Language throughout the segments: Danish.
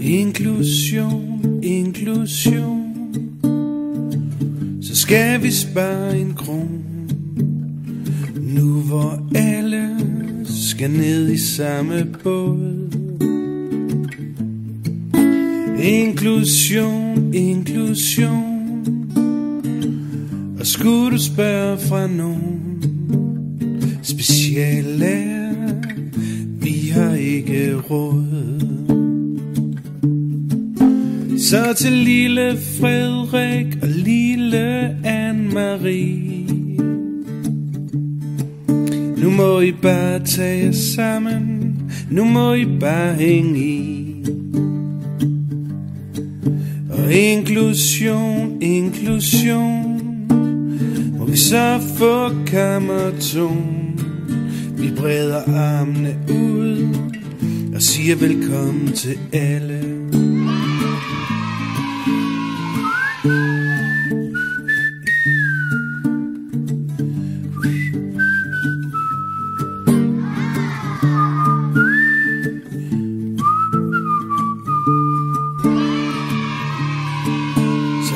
Inklusion, inklusion. Så skal vi spare en kron, nu hvor alle skal ned i samme båd. Inklusion, inklusion. Og skulle du spørge fra nogen speciallærer, vi har ikke råd. Så til lille Frederik og lille Anne-Marie, nu må I bare tage jer sammen, nu må I bare hænge i. Og inklusion, inklusion, må vi så få kammerton. Vi breder armene ud og siger velkommen til alle.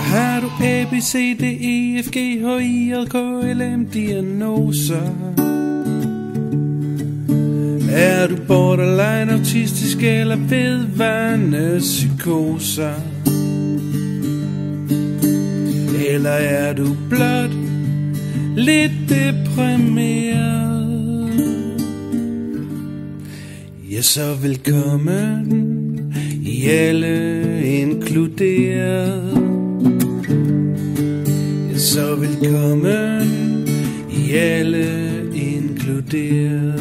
Har du A, B, C, D, E, F, G, H, I, L, K, L, M diagnoser? Er du borderline autistisk eller vedvarende psykoser? Eller er du blot lidt deprimeret? Ja, så velkommen i alle inkluderet. Så velkommen i alle inkluderet.